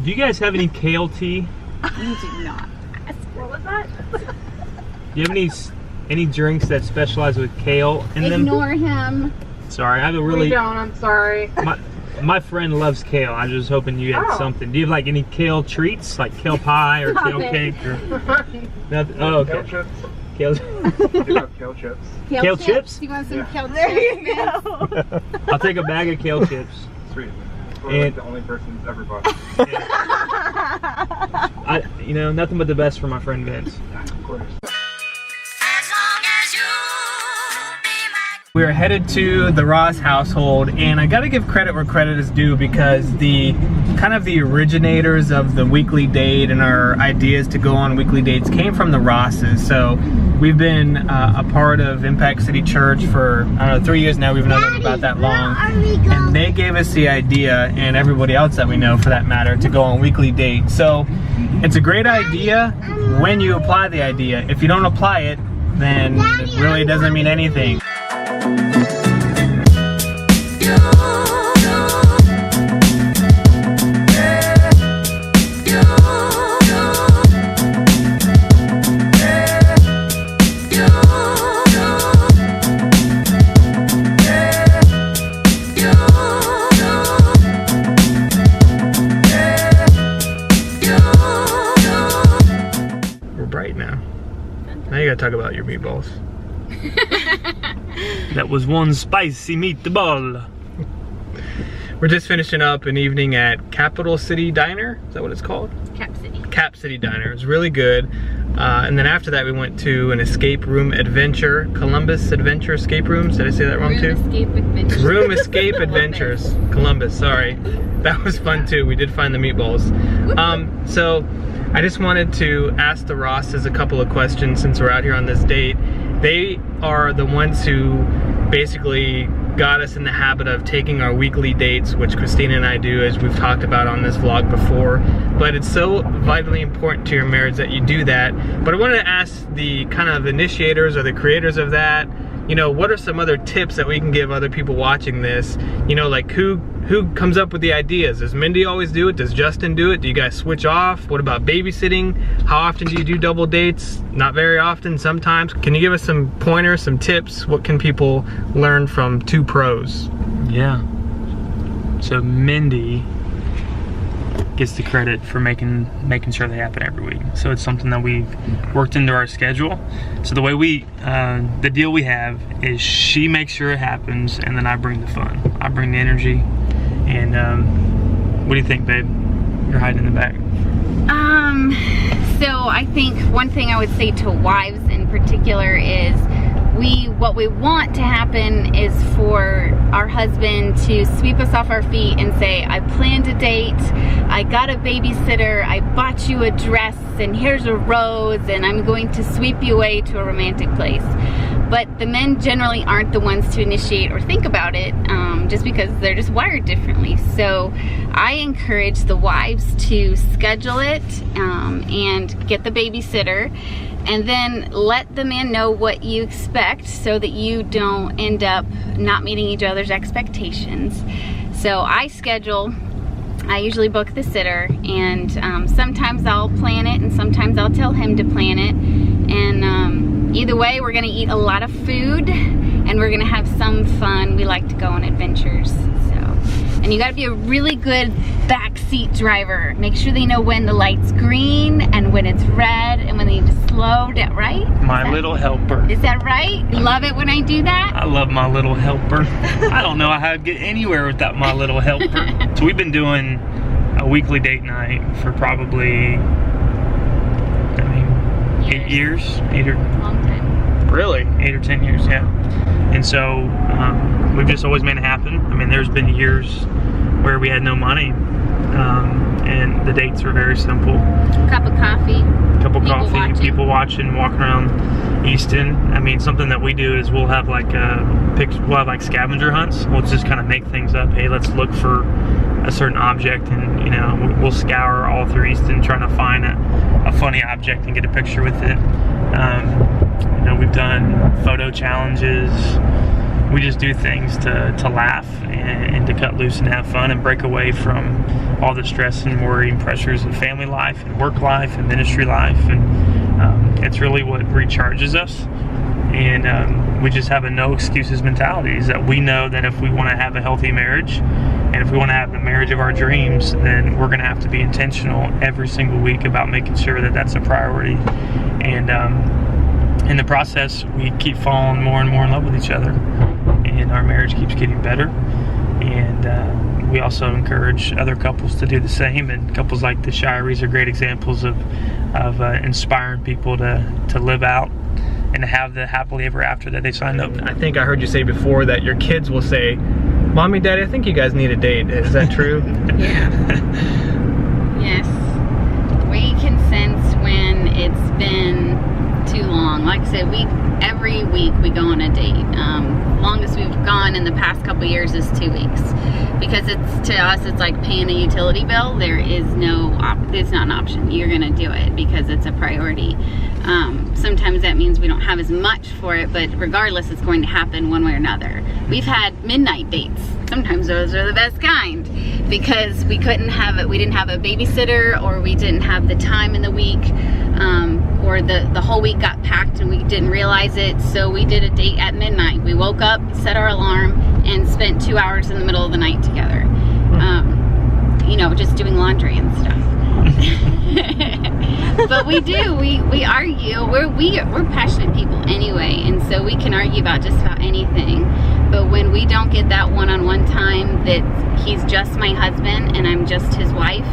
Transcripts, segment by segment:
Do you guys have any kale tea? You do not. What was that? Do you have any drinks that specialize with kale in them? Ignore him. Sorry, I have a really... We don't, I'm sorry. My friend loves kale. I was just hoping you had something. Do you have like any kale treats? Like kale pie or kale cake? Or... Nothing? Oh, okay. Kale chips. Kale... We do have kale chips. Kale chips? Do you want some kale chips? There you go. I'll take a bag of kale chips. Sweet. We're like the only person who's ever bought it. Yeah. You know, nothing but the best for my friend Vince. Yeah, of course. We are headed to the Ross household, and I gotta give credit where credit is due, because the kind of the originators of the weekly date and our ideas to go on weekly dates came from the Rosses. So we've been a part of Impact City Church for, I don't know, 3 years now. We've known them about that long, and they gave us the idea, and everybody else that we know for that matter, to go on weekly dates. So it's a great idea when you apply the idea. If you don't apply it, then it really doesn't mean anything. We're bright now. Now you gotta talk about your meatballs. That was one spicy meatball. We're just finishing up an evening at Capital City Diner. Is that what it's called? Cap City. Cap City Diner. It was really good. And then after that we went to an escape room adventure. Columbus Adventure Escape Rooms. Did I say that wrong too? Room Escape Adventures. Room Escape Adventures. Columbus, sorry. That was fun too. We did find the meatballs. So I just wanted to ask the Rosses a couple of questions since we're out here on this date. They are the ones who basically got us in the habit of taking our weekly dates, which Christina and I do, as we've talked about on this vlog before. But it's so vitally important to your marriage that you do that. But I wanted to ask the kind of initiators or the creators of that, you know, what are some other tips that we can give other people watching this? You know, like who comes up with the ideas? Does Mindy always do it? Does Justin do it? Do you guys switch off? What about babysitting? How often do you do double dates? Not very often, sometimes. Can you give us some pointers, some tips? What can people learn from two pros? Yeah. So Mindy gets the credit for making sure they happen every week. So it's something that we've worked into our schedule. So the way the deal we have is she makes sure it happens, and then I bring the fun. I bring the energy. And what do you think, babe? You're hiding in the back. So I think one thing I would say to wives in particular is what we want to happen is for our husband to sweep us off our feet and say, I planned a date, I got a babysitter, I bought you a dress, and here's a rose, and I'm going to sweep you away to a romantic place. But the men generally aren't the ones to initiate or think about it, just because they're just wired differently. So I encourage the wives to schedule it and get the babysitter, and then let the man know what you expect so that you don't end up not meeting each other's expectations. So I schedule, I usually book the sitter, and sometimes I'll plan it and sometimes I'll tell him to plan it. And either way, we're gonna eat a lot of food and we're gonna have some fun. We like to go on adventures. And you gotta be a really good backseat driver. Make sure they know when the light's green and when it's red and when they need to slow down, right? My little helper. Is that right? You love it when I do that? I love my little helper. I don't know how I'd get anywhere without my little helper. So we've been doing a weekly date night for probably, 8 years? 8 or... Long time. Really? 8 or 10 years, yeah. And so we've just always made it happen. I mean, there's been years where we had no money, and the dates were very simple. Cup of coffee. People watching, walking around Easton. I mean, something that we do is we'll have like scavenger hunts. We'll just kind of make things up. Hey, let's look for a certain object, and you know, we'll scour all through Easton trying to find a funny object and get a picture with it. You know, we've done photo challenges. we just do things to laugh and to cut loose and have fun and break away from all the stress and worry and pressures of family life and work life and ministry life. And it's really what recharges us. And we just have a no excuses mentality, is that we know that if we want to have a healthy marriage and if we want to have the marriage of our dreams, then we're going to have to be intentional every single week about making sure that that's a priority. And in the process, we keep falling more and more in love with each other, and our marriage keeps getting better. And we also encourage other couples to do the same, and couples like the Shireys are great examples of inspiring people to live out and to have the happily ever after that they signed up. I think I heard you say before that your kids will say, "Mommy, Daddy, I think you guys need a date." Is that true? Yeah. Yes. We can sense when it's been too long. Like I said, every week we go on a date. Longest we've gone in the past couple years is 2 weeks, because to us it's like paying a utility bill. It's not an option. You're gonna do it because it's a priority. Sometimes that means we don't have as much for it, but regardless, it's going to happen one way or another. We've had midnight dates. Sometimes those are the best kind, because we couldn't have it. We didn't have a babysitter, or we didn't have the time in the week, or the whole week got packed and we didn't realize it. So we did a date at midnight. We woke up, set our alarm, and spent 2 hours in the middle of the night together. You know, just doing laundry and stuff. But we argue. We're passionate people anyway, and so we can argue about just about anything. But when we don't get that one-on-one time, that he's just my husband and I'm just his wife,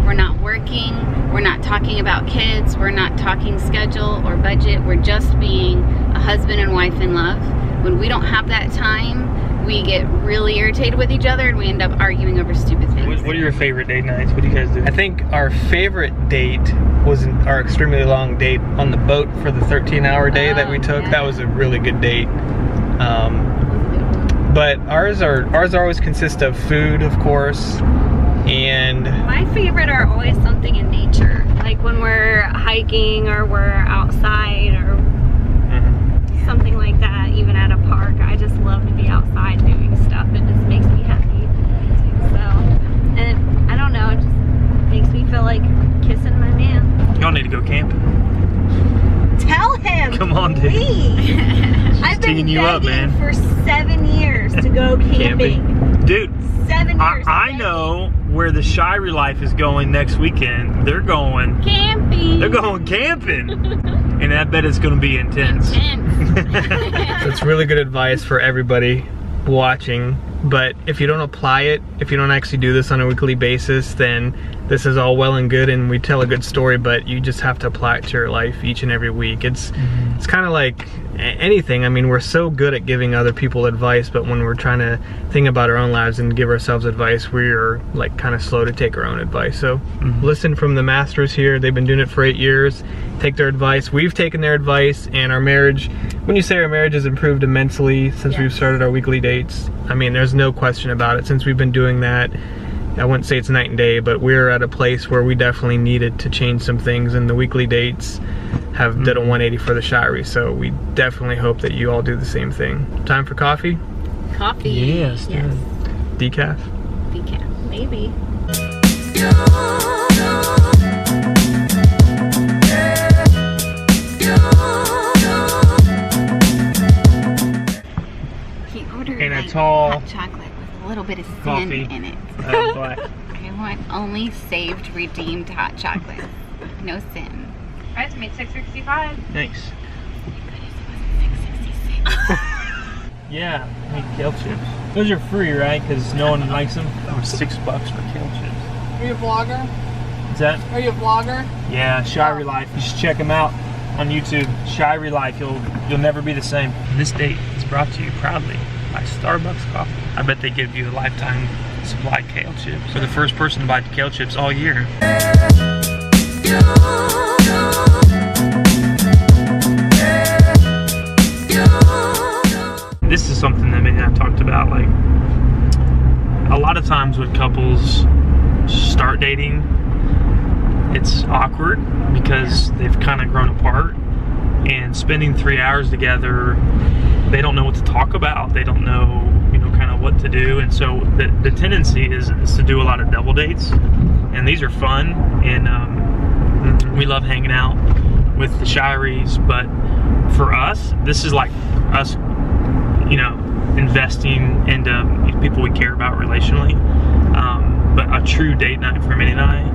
we're not working, we're not talking about kids, we're not talking schedule or budget, we're just being a husband and wife in love. When we don't have that time, we get really irritated with each other and we end up arguing over stupid things. What are your favorite date nights? What do you guys do? I think our favorite date was our extremely long date on the boat for the 13-hour day that we took. Yeah. That was a really good date. But ours always consist of food, of course, and my favorite are always something in nature, like when we're hiking or we're outside or something like that. Even at a park, I just love to be outside doing stuff. It just makes me happy. So, and I don't know, it just makes me feel like kissing my man. Y'all need to go camping. Tell him. Come on, dude. I've been begging for 7 years to go camping. Dude, 7 years. I know where the Shirey life is going next weekend. They're going camping. They're going camping. And I bet it's going to be intense. So it's really good advice for everybody watching. But if you don't apply it, if you don't actually do this on a weekly basis, then this is all well and good and we tell a good story, but you just have to apply it to your life each and every week. It's kind of like anything. I mean, we're so good at giving other people advice, but when we're trying to think about our own lives and give ourselves advice, we're like kind of slow to take our own advice. So listen from the masters here. They've been doing it for 8 years. Take their advice. We've taken their advice, and our marriage, when you say our marriage has improved immensely since we've started our weekly dates, I mean, there's no question about it. Since we've been doing that, I wouldn't say it's night and day, but we're at a place where we definitely needed to change some things, and the weekly dates have did a 180 for the Shirey. So we definitely hope that you all do the same thing. Time for coffee? Coffee. Yes. Decaf? Decaf. Maybe. He ordered and a tall hot chocolate with a little bit of sin coffee in it. Black. I want only saved, redeemed hot chocolate. No sin. I just made $6.65. Thanks. $6.66. Yeah, I need kale chips. Those are free, right? Because no one likes them. That was $6 for kale chips. Are you a vlogger? What's that? Are you a vlogger? Yeah, Shirey Life. You should check them out on YouTube. Shirey Life. You'll never be the same. This date is brought to you proudly by Starbucks Coffee. I bet they give you a lifetime supply of kale chips. For the first person to buy kale chips all year. This is something that Mindy and I talked about. Like, a lot of times when couples start dating, it's awkward because they've kind of grown apart, and spending 3 hours together they don't know what to talk about. They don't know, you know, kind of what to do. And so the tendency is to do a lot of double dates. And these are fun. And we love hanging out with the Shireys. But for us, this is like us, you know, investing into people we care about relationally. But a true date night for Mindy and I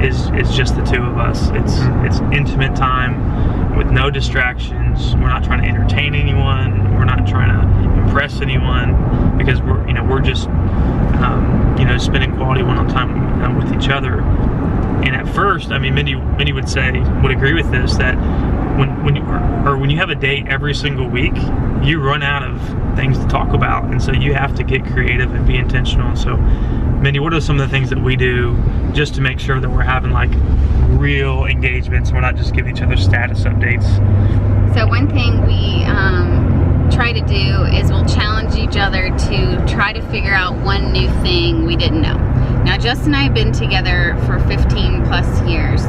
is just the two of us. It's intimate time with no distractions. We're not trying to entertain anyone. We're not trying to impress anyone, because we're just you know, spending quality one-on-one time with each other. And at first, I mean, Mindy would agree with this, that when you have a date every single week, you run out of things to talk about, and so you have to get creative and be intentional. So, Mindy, what are some of the things that we do just to make sure that we're having like real engagements, and we're not just giving each other status updates? So one thing we try to do is we'll challenge each other to try to figure out one new thing we didn't know. Now, Justin and I have been together for 15 plus years,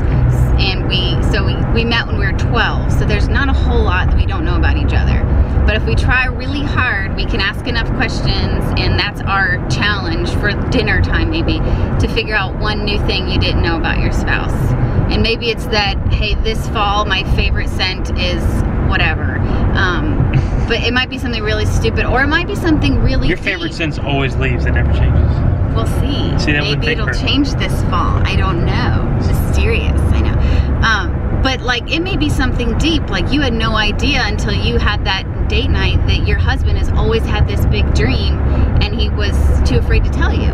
and we met when we were 12, so there's not a whole lot that we don't know about each other. But if we try really hard, we can ask enough questions, and that's our challenge for dinner time, maybe, to figure out one new thing you didn't know about your spouse. And maybe it's that, hey, this fall my favorite scent is whatever. But it might be something really stupid, or it might be something really Your favorite scent's always leaves, it never changes. We'll see. Maybe it'll change this fall. I don't know. Mysterious, I know. But like, it may be something deep. Like, you had no idea until you had that date night that your husband has always had this big dream and he was too afraid to tell you.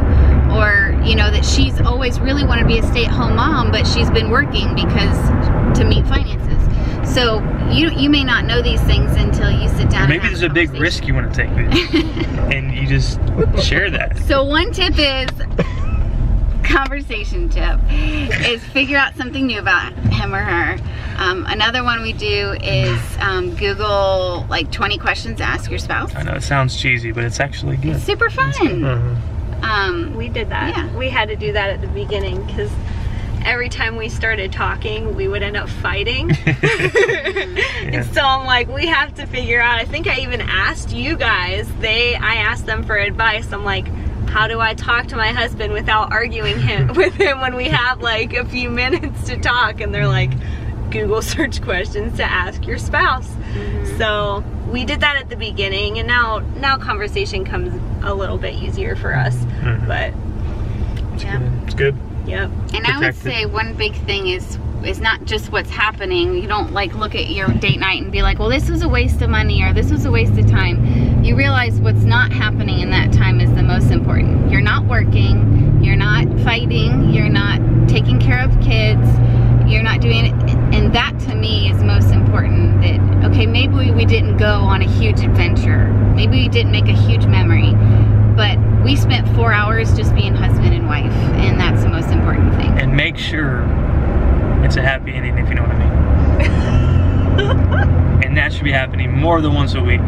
Or, you know, that she's always really wanted to be a stay-at-home mom, but she's been working to meet finances. So you may not know these things until you sit down. Maybe there's a big risk you want to take, and you just share that. So one tip is, conversation tip, is figure out something new about him or her. Another one we do is Google like 20 questions to ask your spouse. I know it sounds cheesy, but it's actually good. It's super fun. We did that. Yeah. We had to do that at the beginning, because every time we started talking, we would end up fighting. And so I'm like, we have to figure out, I think I even asked you guys, I asked them for advice. I'm like, how do I talk to my husband without arguing with him when we have like a few minutes to talk? And they're like, Google search questions to ask your spouse. So we did that at the beginning, and now conversation comes a little bit easier for us. But It's good. Yep. And I would say one big thing is not just what's happening. You don't like look at your date night and be like, well, this was a waste of money, or this was a waste of time. You realize what's not happening in that time is the most important. You're not working, you're not fighting, you're not taking care of kids, you're not doing it. And that to me is most important. That, okay, maybe we didn't go on a huge adventure, maybe we didn't make a huge memory, but we spent 4 hours just being husband and wife, and that's the most important thing. And make sure it's a happy ending, if you know what I mean. And that should be happening more than once a week.